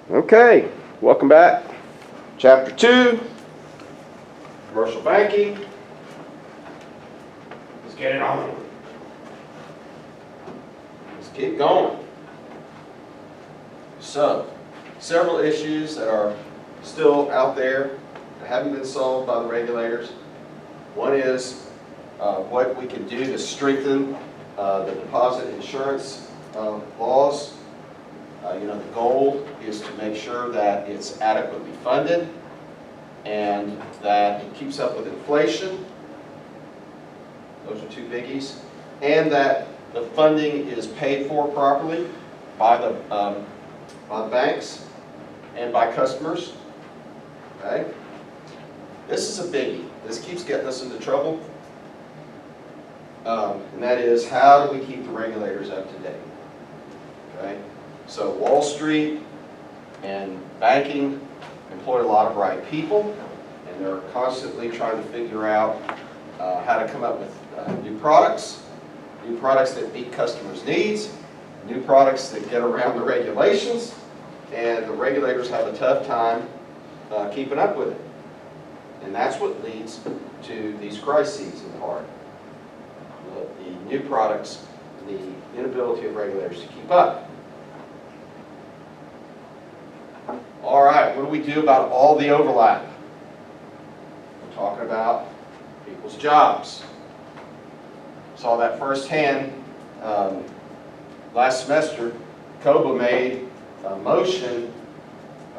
Okay, welcome back. Chapter 2, Commercial Banking. Let's get it on. Let's keep going. So, several issues that are still out there that haven't been solved by the regulators. One is what we can do to strengthen the deposit insurance laws. The goal is to make sure that it's adequately funded and that it keeps up with inflation. Those are two biggies. And that the funding is paid for properly by the banks and by customers. Okay? This is a biggie. This keeps getting us into trouble. And that is, how do we keep the regulators up to date? Okay? So Wall Street and banking employ a lot of bright people, and they're constantly trying to figure out how to come up with new products that meet customers' needs, new products that get around the regulations, and the regulators have a tough time keeping up with it. And that's what leads to these crises in part. The new products, the inability of regulators to keep up. All right, what do we do about all the overlap? We're talking about people's jobs. Saw that firsthand last semester. COBA made a motion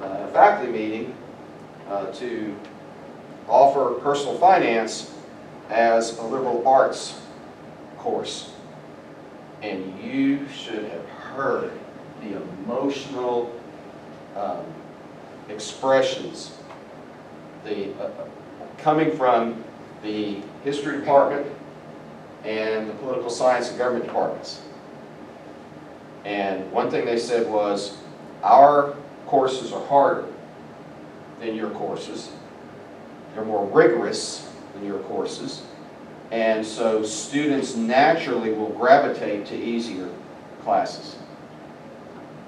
at a faculty meeting to offer personal finance as a liberal arts course. And you should have heard the emotional expressions coming from the history department and the political science and government departments. And one thing they said was, our courses are harder than your courses. They're more rigorous than your courses. And so students naturally will gravitate to easier classes.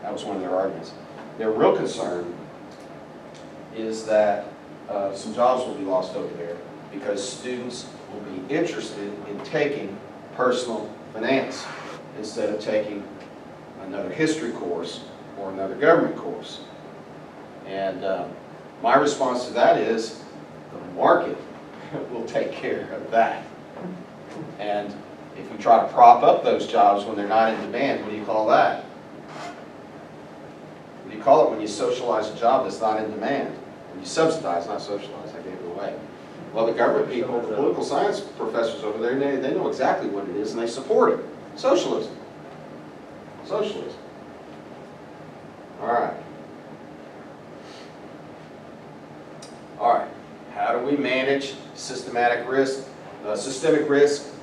That was one of their arguments. Their real concern is that some jobs will be lost over there because students will be interested in taking personal finance instead of taking another history course or another government course. And my response to that is the market will take care of that. And if you try to prop up those jobs when they're not in demand, what do you call that? What do you call it when you socialize a job that's not in demand? When you subsidize, not socialize, I gave it away. Well, the government people, the political science professors over there, they know exactly what it is and they support it. Socialism. Socialism. All right. All right. How do we manage systemic risk,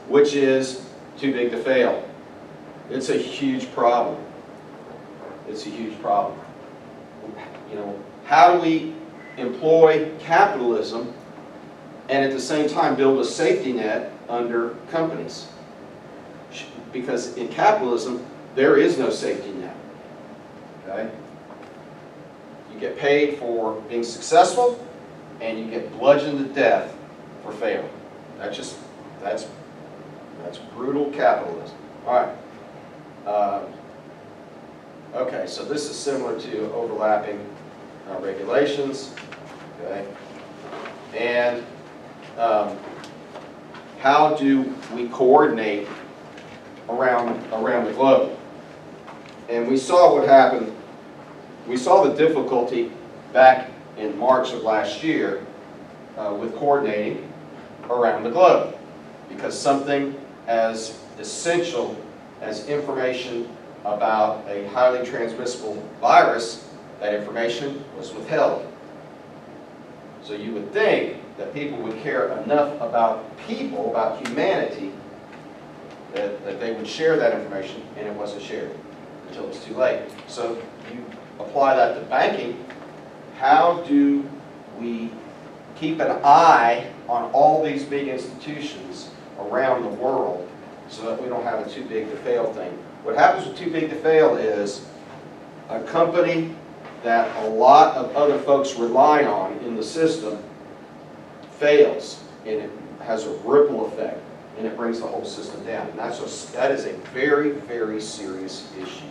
which is too big to fail? It's a huge problem. It's a huge problem. How do we employ capitalism and at the same time build a safety net under companies? Because in capitalism, there is no safety net. Okay? You get paid for being successful, and you get bludgeoned to death for failing. That's brutal capitalism. All right. Okay, so this is similar to overlapping regulations. Okay, and how do we coordinate around the globe? And we saw what happened. We saw the difficulty back in March of last year with coordinating around the globe, because something as essential as information about a highly transmissible virus, that information was withheld. So you would think that people would care enough about people, about humanity, that they would share that information, and it wasn't shared until it was too late. So you apply that to banking. How do we keep an eye on all these big institutions around the world so that we don't have a too big to fail thing? What happens with too big to fail is a company that a lot of other folks rely on in the system fails, and it has a ripple effect, and it brings the whole system down. And that is a very, very serious issue.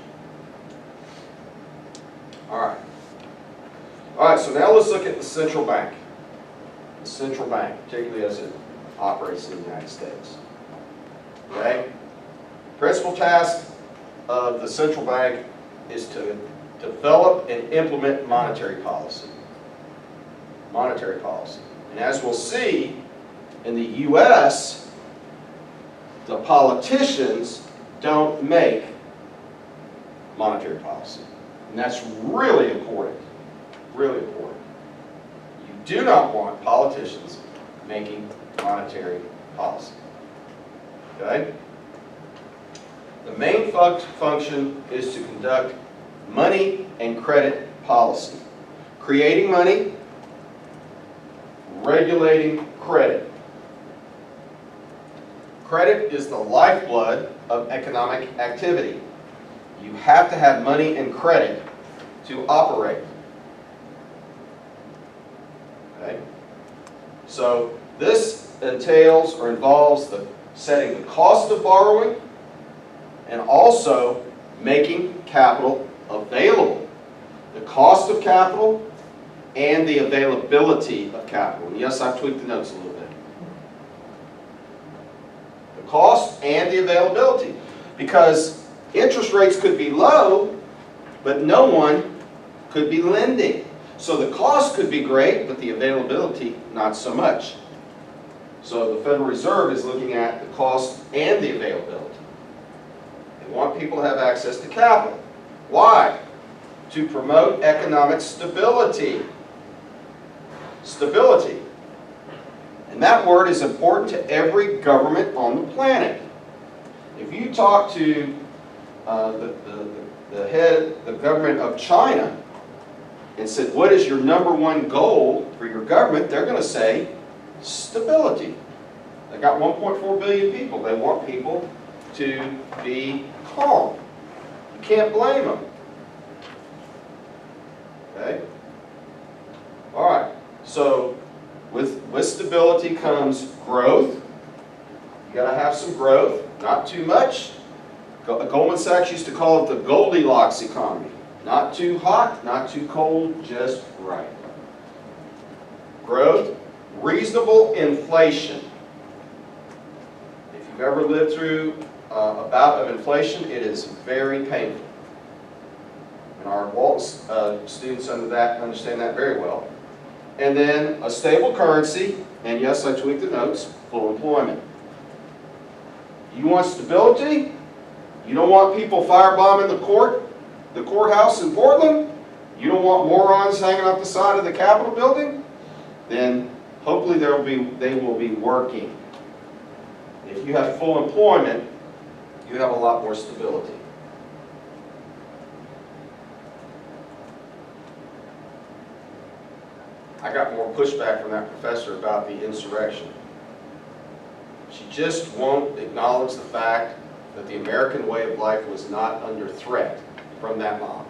All right. All right, so now let's look at the central bank. The central bank, particularly as it operates in the United States. Okay? Principal task of the central bank is to develop and implement monetary policy. Monetary policy. And as we'll see, in the U.S., the politicians don't make monetary policy. And that's really important. Really important. You do not want politicians making monetary policy. Okay? The main function is to conduct money and credit policy. Creating money, regulating credit. Credit is the lifeblood of economic activity. You have to have money and credit to operate. Okay? So this entails or involves the setting the cost of borrowing and also making capital available. The cost of capital and the availability of capital. And yes, I've tweaked the notes a little bit. The cost and the availability. Because interest rates could be low, but no one could be lending. So the cost could be great, but the availability not so much. So the Federal Reserve is looking at the cost and the availability. They want people to have access to capital. Why? To promote economic stability. Stability. And that word is important to every government on the planet. If you talk to the head, the government of China, and said, what is your #1 goal for your government? They're going to say, stability. They got 1.4 billion people. They want people to be calm. You can't blame them. Okay? All right. So with stability comes growth. You got to have some growth, not too much. Goldman Sachs used to call it the Goldilocks economy. Not too hot, not too cold, just right. Growth, reasonable inflation. If you've ever lived through a bout of inflation, it is very painful. And our Walton students understand that very well. And then a stable currency, and yes, I tweaked the notes, full employment. You want stability? You don't want people firebombing the courthouse in Portland? You don't want morons hanging off the side of the Capitol building? Then hopefully they will be working. If you have full employment, you have a lot more stability. I got more pushback from that professor about the insurrection. She just won't acknowledge the fact that the American way of life was not under threat from that mob.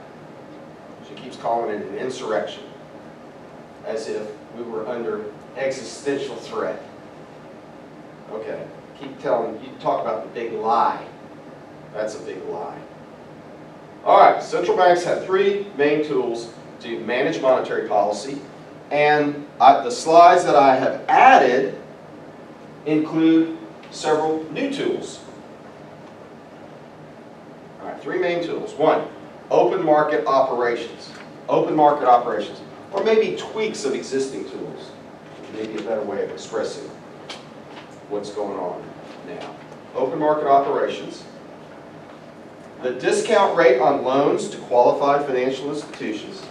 She keeps calling it an insurrection, as if we were under existential threat. Okay, keep telling, you talk about the big lie. That's a big lie. All right, central banks have 3 main tools to manage monetary policy, and the slides that I have added include several new tools. All right, 3 main tools. 1, open market operations. Open market operations, or maybe tweaks of existing tools. Maybe a better way of expressing what's going on now. Open market operations. The discount rate on loans to qualified financial institutions.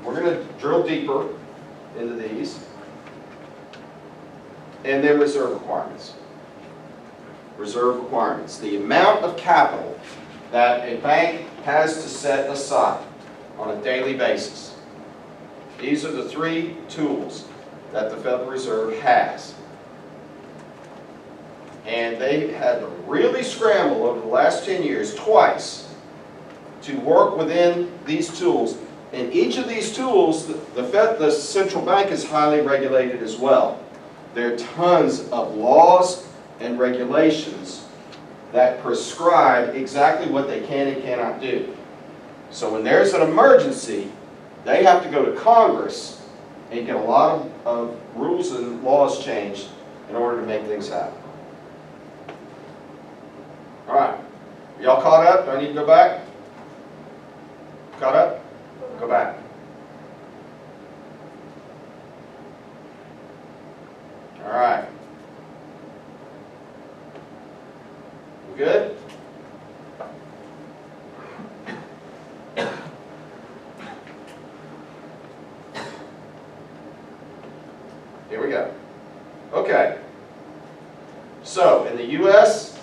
We're going to drill deeper into these. And then reserve requirements. Reserve requirements. The amount of capital that a bank has to set aside on a daily basis. These are the 3 tools that the Federal Reserve has. And they had to really scramble over the last 10 years twice to work within these tools In each of these tools, the central bank is highly regulated as well. There are tons of laws and regulations that prescribe exactly what they can and cannot do. So when there's an emergency, they have to go to Congress and get a lot of rules and laws changed in order to make things happen. All right, y'all caught up? Do I need to go back? Caught up? Go back. All right. We good? Here we go. Okay. So in the U.S.,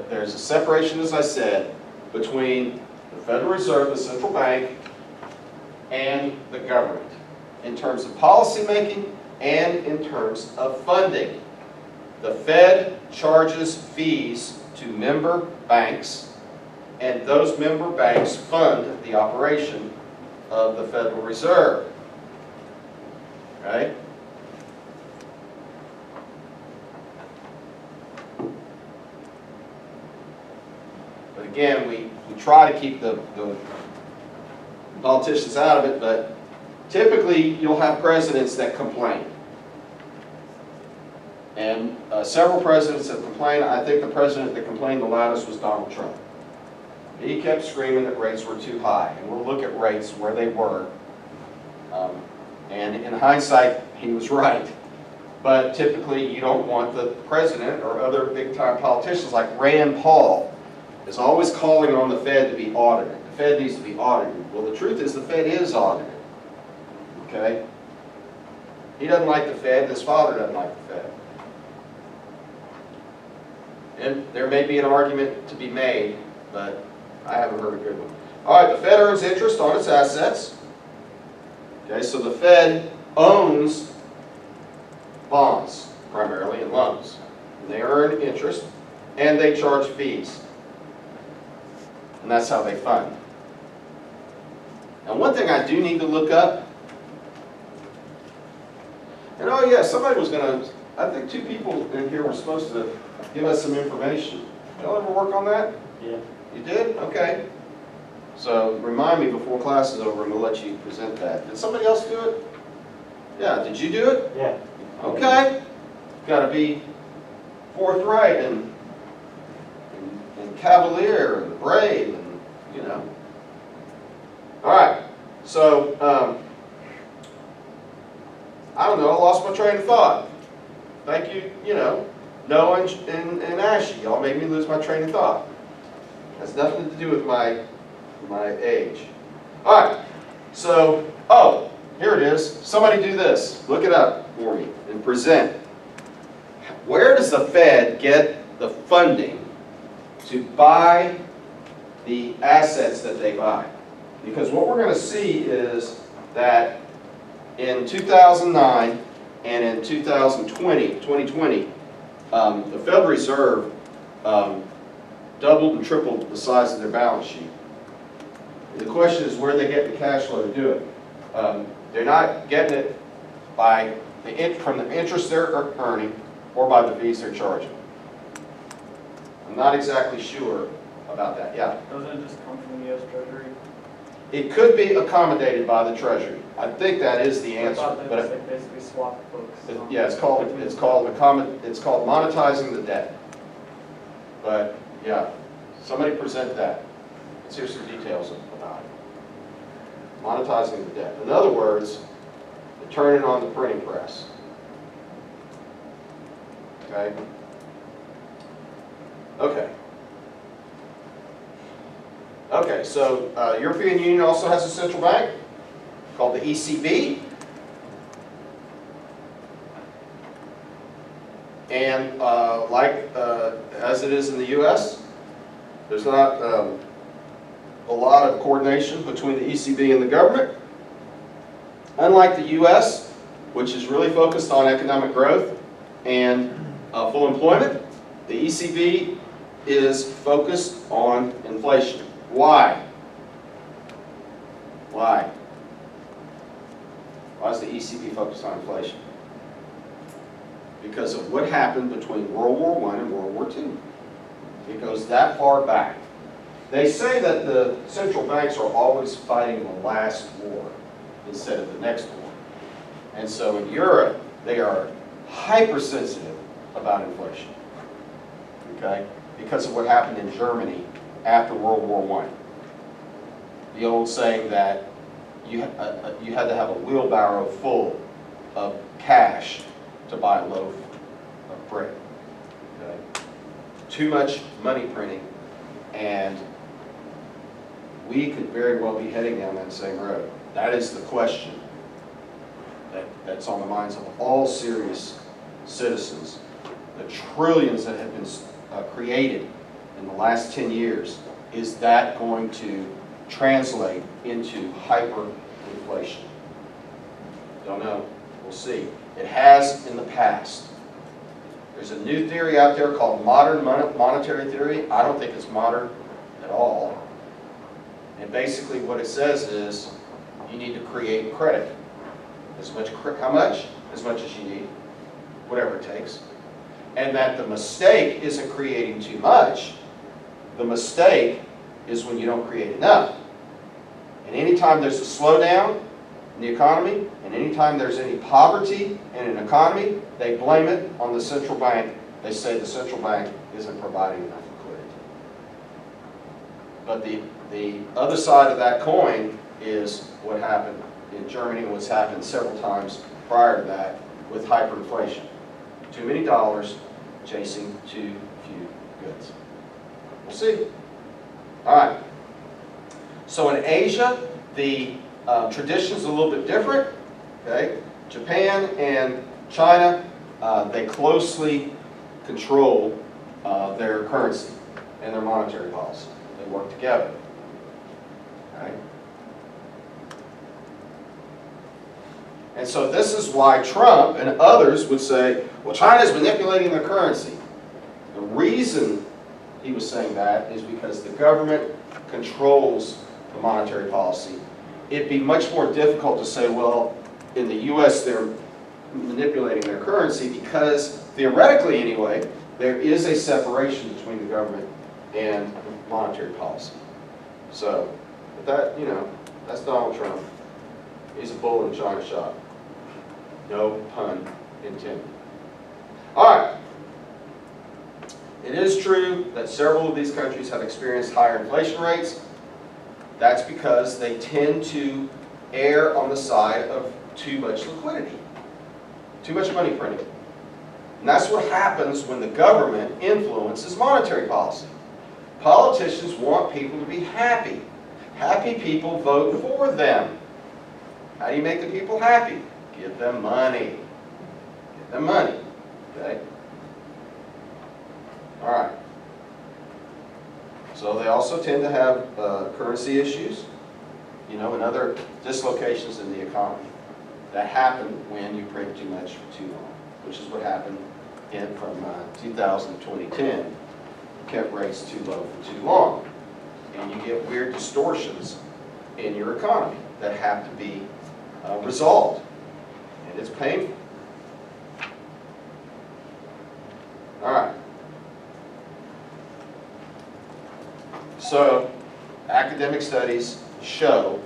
there's a separation, as I said, between the Federal Reserve, the central bank, and the government in terms of policy making and in terms of funding. The Fed charges fees to member banks, and those member banks fund the operation of the Federal Reserve. Okay? But again, we try to keep the politicians out of it, but typically you'll have presidents that complain. And several presidents have complained. I think the president that complained the loudest was Donald Trump. He kept screaming that rates were too high, and we'll look at rates where they were. And in hindsight, he was right. But typically, you don't want the president or other big-time politicians like Rand Paul is always calling on the Fed to be audited. The Fed needs to be audited. Well, the truth is the Fed is audited. Okay? He doesn't like the Fed, and his father doesn't like the Fed. And there may be an argument to be made, but I haven't heard a good one. All right, the Fed earns interest on its assets. Okay, so the Fed owns bonds, primarily, and loans. And they earn interest, and they charge fees. And that's how they fund. Now, one thing I do need to look up, and oh yeah, somebody was going to, I think two people in here were supposed to give us some information. Y'all ever work on that? Yeah. You did? Okay. So remind me before class is over and we'll let you present that. Did somebody else do it? Yeah, did you do it? Yeah. Okay. Got to be forthright and cavalier and brave and, you know. All right. So, I don't know, I lost my train of thought. Thank you, you know, Noah and Ashley. Y'all made me lose my train of thought. Has nothing to do with my age. All right, so, oh, here it is. Somebody do this. Look it up for me and present. Where does the Fed get the funding to buy the assets that they buy? Because what we're going to see is that in 2009 and in 2020, the Federal Reserve doubled and tripled the size of their balance sheet. And the question is where they get the cash flow to do it. They're not getting it by from the interest they're earning or by the fees they're charging. I'm not exactly sure about that. Yeah? Doesn't it just come from the U.S. Treasury? It could be accommodated by the Treasury. I think that is the answer. I thought they But just like basically swap books. yeah, it's called monetizing the debt. But yeah, somebody present that. Let's hear some details about it. Monetizing the debt. In other words, they're turning on the printing press. Okay. Okay. Okay, so European Union also has a central bank called the ECB. And as it is in the U.S., there's not a lot of coordination between the ECB and the government. Unlike the U.S., which is really focused on economic growth and full employment, the ECB is focused on inflation. Why? Why? Why is the ECB focused on inflation? Because of what happened between World War I and World War II. It goes that far back. They say that the central banks are always fighting the last war instead of the next war. And so in Europe, they are hypersensitive about inflation, okay? Because of what happened in Germany after World War I. The old saying that you had to have a wheelbarrow full of cash to buy a loaf of bread. Okay? Too much money printing, and we could very well be heading down that same road. That is the question that's on the minds of all serious citizens. The trillions that have been created in the last 10 years, is that going to translate into hyperinflation? Don't know. We'll see. It has in the past. There's a new theory out there called modern monetary theory. I don't think it's modern at all. And basically what it says is you need to create credit. How much? As much as you need, whatever it takes. And that the mistake isn't creating too much. The mistake is when you don't create enough. And anytime there's a slowdown in the economy, and anytime there's any poverty in an economy, they blame it on the central bank. They say the central bank isn't providing enough liquidity. But the other side of that coin is what happened in Germany and what's happened several times prior to that with hyperinflation. Too many dollars chasing too few goods. We'll see. All right. So in Asia, the tradition's a little bit different. Okay, Japan and China, they closely control their currency and their monetary policy. They work together. Okay. And so this is why Trump and others would say, well, China's manipulating their currency. The reason he was saying that is because the government controls the monetary policy. It'd be much more difficult to say, well, in the U.S. they're manipulating their currency because, theoretically anyway, there is a separation between the government and monetary policy. So, but that, that's Donald Trump. He's a bull in China shop. No pun intended. All right. It is true that several of these countries have experienced higher inflation rates. That's because they tend to err on the side of too much liquidity, too much money printing. And that's what happens when the government influences monetary policy. Politicians want people to be happy. Happy people vote for them. How do you make the people happy? Give them money. Give them money. Okay? All right. So they also tend to have currency issues, and other dislocations in the economy that happen when you print too much for too long, which is what happened from 2000 to 2010. Kept rates too low for too long. And you get weird distortions in your economy that have to be resolved. And it's painful. All right. So, academic studies show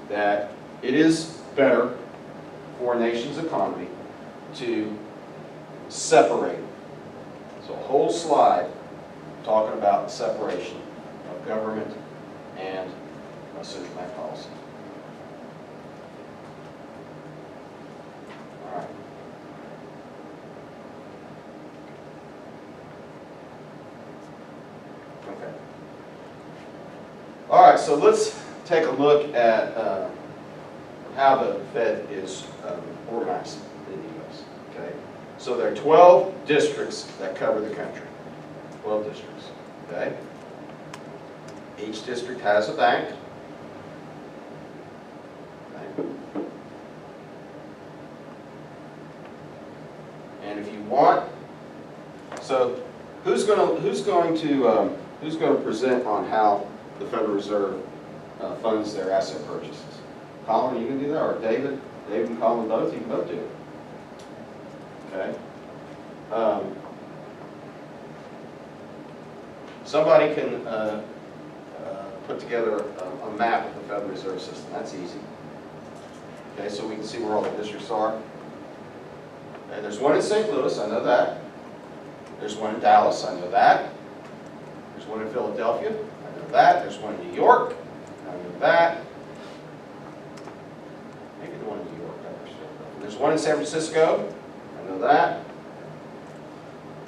that it is better for a nation's economy to separate. So a whole slide talking about separation of government and central bank policy. All right. Okay. All right, so let's take a look at how the Fed is organized in the U.S. Okay, so there are 12 districts that cover the country. 12 districts. Okay. Each district has a bank. And if you want, so who's going to present on how the Federal Reserve funds their asset purchases? Colin, you can do that, or David and Colin both, you can both do it. Okay? Somebody can put together a map of the Federal Reserve System. That's easy. Okay, so we can see where all the districts are. Okay, there's one in St. Louis, I know that. There's one in Dallas, I know that. There's one in Philadelphia, I know that. There's one in New York, I know that. Maybe the one in New York, there's one in San Francisco, I know that.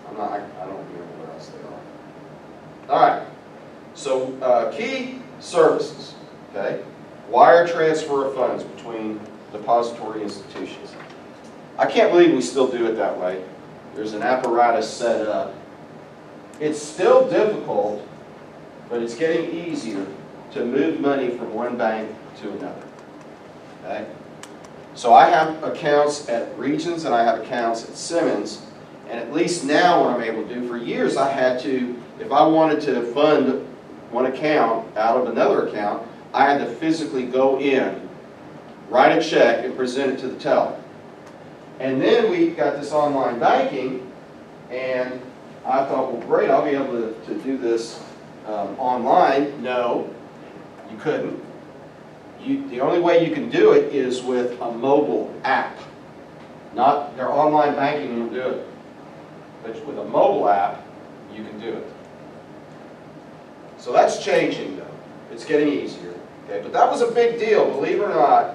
I don't remember where else they are. All right, so key services, okay? Wire transfer of funds between depository institutions. I can't believe we still do it that way. There's an apparatus set up. It's still difficult, but it's getting easier to move money from one bank to another, okay? So I have accounts at Regions and I have accounts at Simmons, and at least now what I'm able to do, for years I had to, if I wanted to fund one account out of another account, I had to physically go in, write a check, and present it to the teller. And then we got this online banking, and I thought, well, great, I'll be able to do this online. No, you couldn't. The only way you can do it is with a mobile app. Not their online banking will do it. But with a mobile app, you can do it. So that's changing, though. It's getting easier. Okay? But that was a big deal, believe it or not.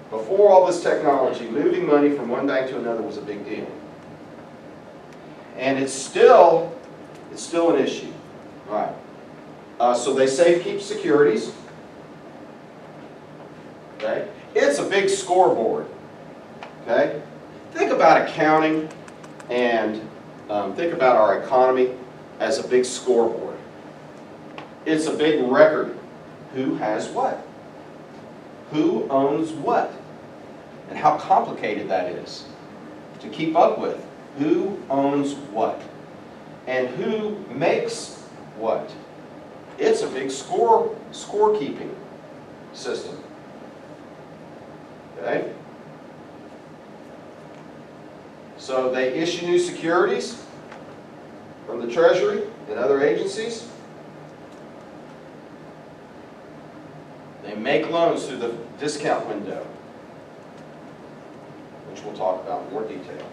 Before all this technology, moving money from one bank to another was a big deal. And it's still an issue. All right. So they safekeep securities. Okay? It's a big scoreboard. Okay? Think about accounting and think about our economy as a big scoreboard. It's a big record. Who has what? Who owns what? And how complicated that is to keep up with. Who owns what? And who makes what? It's a big scorekeeping system. Okay? So they issue new securities from the Treasury and other agencies. They make loans through the discount window, which we'll talk about in more detail.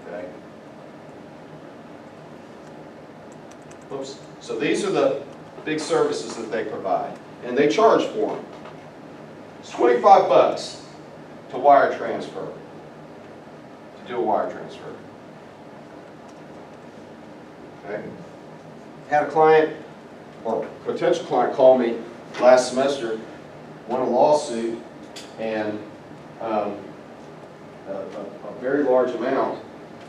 Okay? Oops. So these are the big services that they provide, and they charge for them. It's $25 to wire transfer, to do a wire transfer. Okay? Had a client, or potential client, call me last semester, won a lawsuit, and a very large amount,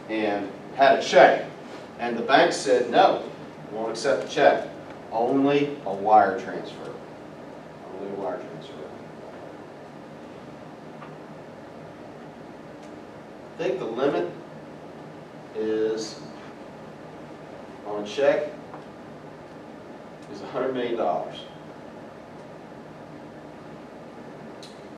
and had a check. And the bank said, no, we won't accept the check. Only a wire transfer. Only a wire transfer. I think the limit is, on a check, is $100 million.